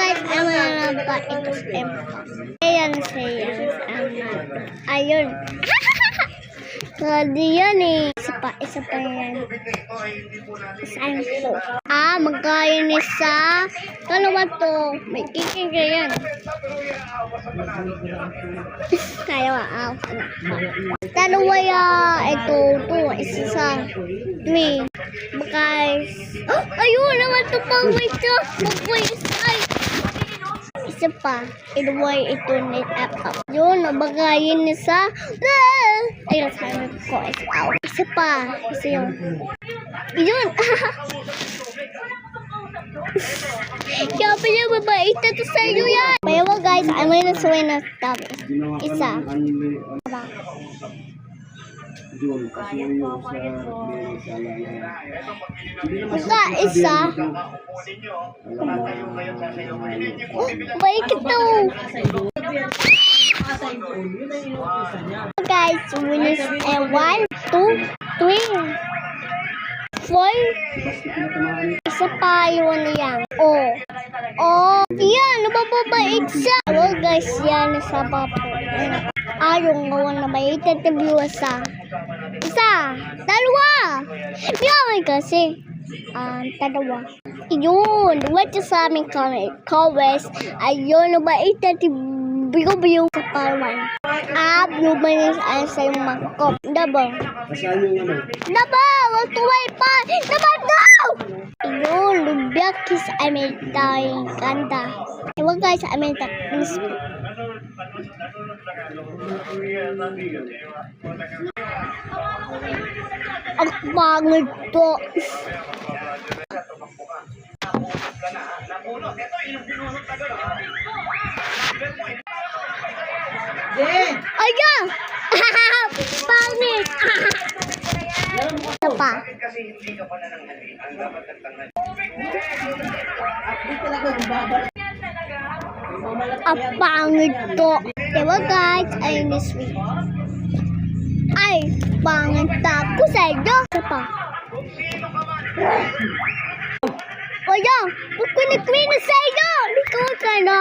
guys, ang mga ba ito sa Empa. Ayan siya. Ayun. Hindi yan eh. Isa pa yan. Saan po? Magkaya ni sa dalawa to. May kiking ka yan. Kaya dalawa ya. Ito, isa. 3. Guys. Ayun naman ito pang wait ko. Ay. Isa pa. Ito net up. Yun, nabagayin niya sa ayun, sabi ko is out. Isa pa. Isa yun. Yun. Kaya pa niya mabait na to sa inyo yan. Kaya guys, I'm gonna sway na stop. Isa. Isa. Baik ito. Guys, winners 1, 2, 3, 4. Isa pa yun yan. Yan, nabababait siya. Guys, yan nasa papo. Yung gawa na ba itatabyo sa isa, dalawa. Biyaway kasi. Dalawa. Yun, what is sa aming comments? Ayun, na ba itatabyo sa pawan. Blueberries ay sa yung magkop. Double. Double! Tuway pa! Double! Yun, lubyak is ay may tayong ganda. Ewan guys, ay may tayong ang pangit to. Ayan! Pangit! Ito pa. Ang pangit to. Diba guys? Ayun is sweet. Ay, pangit ako sa inyo. Ito pa. Ayan! Pagkunik-kunik sa inyo! Ikaw ka na.